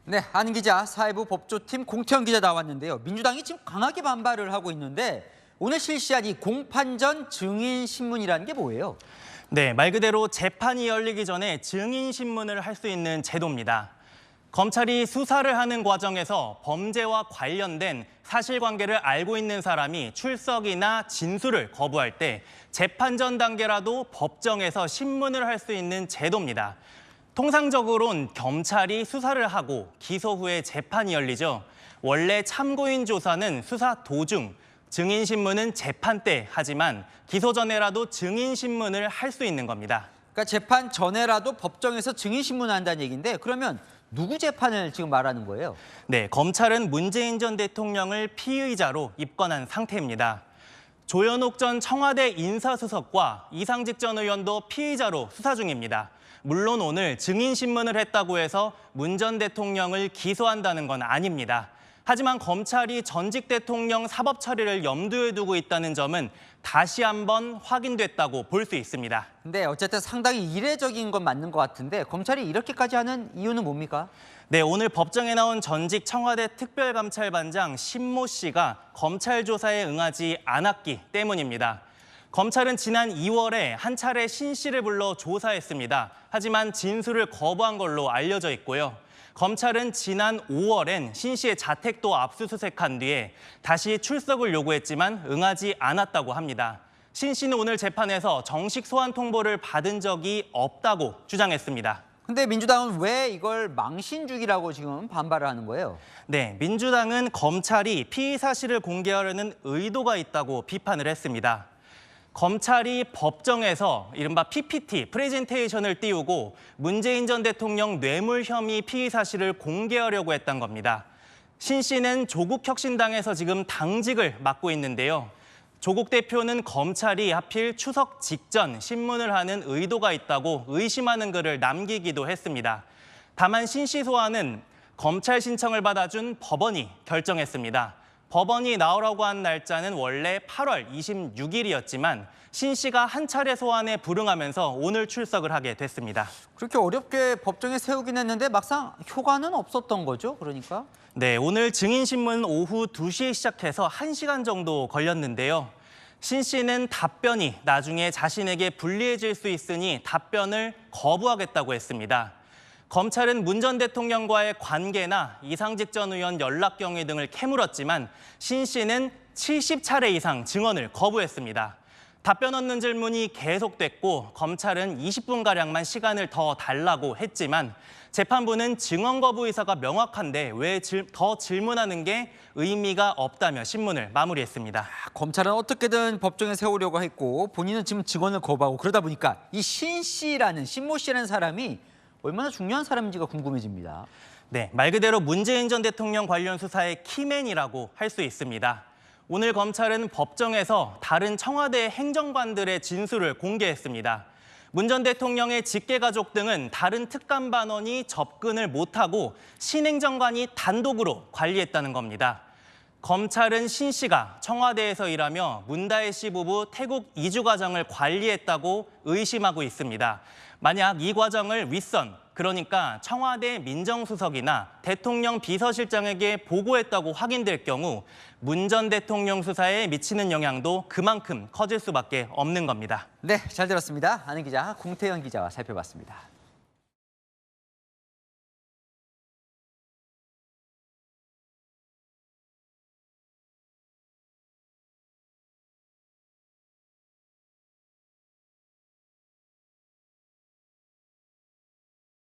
네, 안 기자, 사회부 법조팀 공태영 기자 나왔는데요. 민주당이 지금 강하게 반발을 하고 있는데 오늘 실시한 이 공판전 증인신문이라는 게 뭐예요? 네, 말 그대로 재판이 열리기 전에 증인신문을 할 수 있는 제도입니다. 검찰이 수사를 하는 과정에서 범죄와 관련된 사실관계를 알고 있는 사람이 출석이나 진술을 거부할 때 재판 전 단계라도 법정에서 신문을 할 수 있는 제도입니다. 통상적으론 경찰이 수사를 하고 기소 후에 재판이 열리죠. 원래 참고인 조사는 수사 도중, 증인신문은 재판 때 하지만 기소 전에라도 증인신문을 할 수 있는 겁니다. 그러니까 재판 전에라도 법정에서 증인신문을 한다는 얘기인데 그러면 누구 재판을 지금 말하는 거예요? 네, 검찰은 문재인 전 대통령을 피의자로 입건한 상태입니다. 조현옥 전 청와대 인사수석과 이상직 전 의원도 피의자로 수사 중입니다. 물론 오늘 증인신문을 했다고 해서 문 전 대통령을 기소한다는 건 아닙니다. 하지만 검찰이 전직 대통령 사법 처리를 염두에 두고 있다는 점은 다시 한번 확인됐다고 볼 수 있습니다. 근데 어쨌든 상당히 이례적인 건 맞는 것 같은데 검찰이 이렇게까지 하는 이유는 뭡니까? 네, 오늘 법정에 나온 전직 청와대 특별감찰반장 신모 씨가 검찰 조사에 응하지 않았기 때문입니다. 검찰은 지난 2월에 한 차례 신 씨를 불러 조사했습니다. 하지만 진술을 거부한 걸로 알려져 있고요. 검찰은 지난 5월엔 신 씨의 자택도 압수수색한 뒤에 다시 출석을 요구했지만 응하지 않았다고 합니다. 신 씨는 오늘 재판에서 정식 소환 통보를 받은 적이 없다고 주장했습니다. 근데 민주당은 왜 이걸 망신주기라고 지금 반발을 하는 거예요? 네, 민주당은 검찰이 피의 사실을 공개하려는 의도가 있다고 비판을 했습니다. 검찰이 법정에서 이른바 PPT, 프레젠테이션을 띄우고 문재인 전 대통령 뇌물 혐의 피의 사실을 공개하려고 했던 겁니다. 신 씨는 조국혁신당에서 지금 당직을 맡고 있는데요. 조국 대표는 검찰이 하필 추석 직전 신문을 하는 의도가 있다고 의심하는 글을 남기기도 했습니다. 다만 신 씨 소환은 검찰 신청을 받아준 법원이 결정했습니다. 법원이 나오라고 한 날짜는 원래 8월 26일이었지만 신 씨가 한 차례 소환에 불응하면서 오늘 출석을 하게 됐습니다. 그렇게 어렵게 법정에 세우긴 했는데 막상 효과는 없었던 거죠, 그러니까? 네, 오늘 증인신문은 오후 2시에 시작해서 1시간 정도 걸렸는데요. 신 씨는 답변이 나중에 자신에게 불리해질 수 있으니 답변을 거부하겠다고 했습니다. 검찰은 문 전 대통령과의 관계나 이상직 전 의원 연락 경위 등을 캐물었지만 신 씨는 70차례 이상 증언을 거부했습니다. 답변 없는 질문이 계속됐고 검찰은 20분가량만 시간을 더 달라고 했지만 재판부는 증언 거부 의사가 명확한데 왜 더 질문하는 게 의미가 없다며 신문을 마무리했습니다. 검찰은 어떻게든 법정에 세우려고 했고 본인은 지금 증언을 거부하고 그러다 보니까 이 신모 씨라는 사람이 얼마나 중요한 사람인지가 궁금해집니다. 네, 말 그대로 문재인 전 대통령 관련 수사의 키맨이라고 할 수 있습니다. 오늘 검찰은 법정에서 다른 청와대 행정관들의 진술을 공개했습니다. 문 전 대통령의 직계가족 등은 다른 특감반원이 접근을 못하고 신행정관이 단독으로 관리했다는 겁니다. 검찰은 신 씨가 청와대에서 일하며 문다혜 씨 부부 태국 이주 과정을 관리했다고 의심하고 있습니다. 만약 이 과정을 윗선, 그러니까 청와대 민정수석이나 대통령 비서실장에게 보고했다고 확인될 경우 문 전 대통령 수사에 미치는 영향도 그만큼 커질 수밖에 없는 겁니다. 네, 잘 들었습니다. 아는 기자, 공태영 기자와 살펴봤습니다.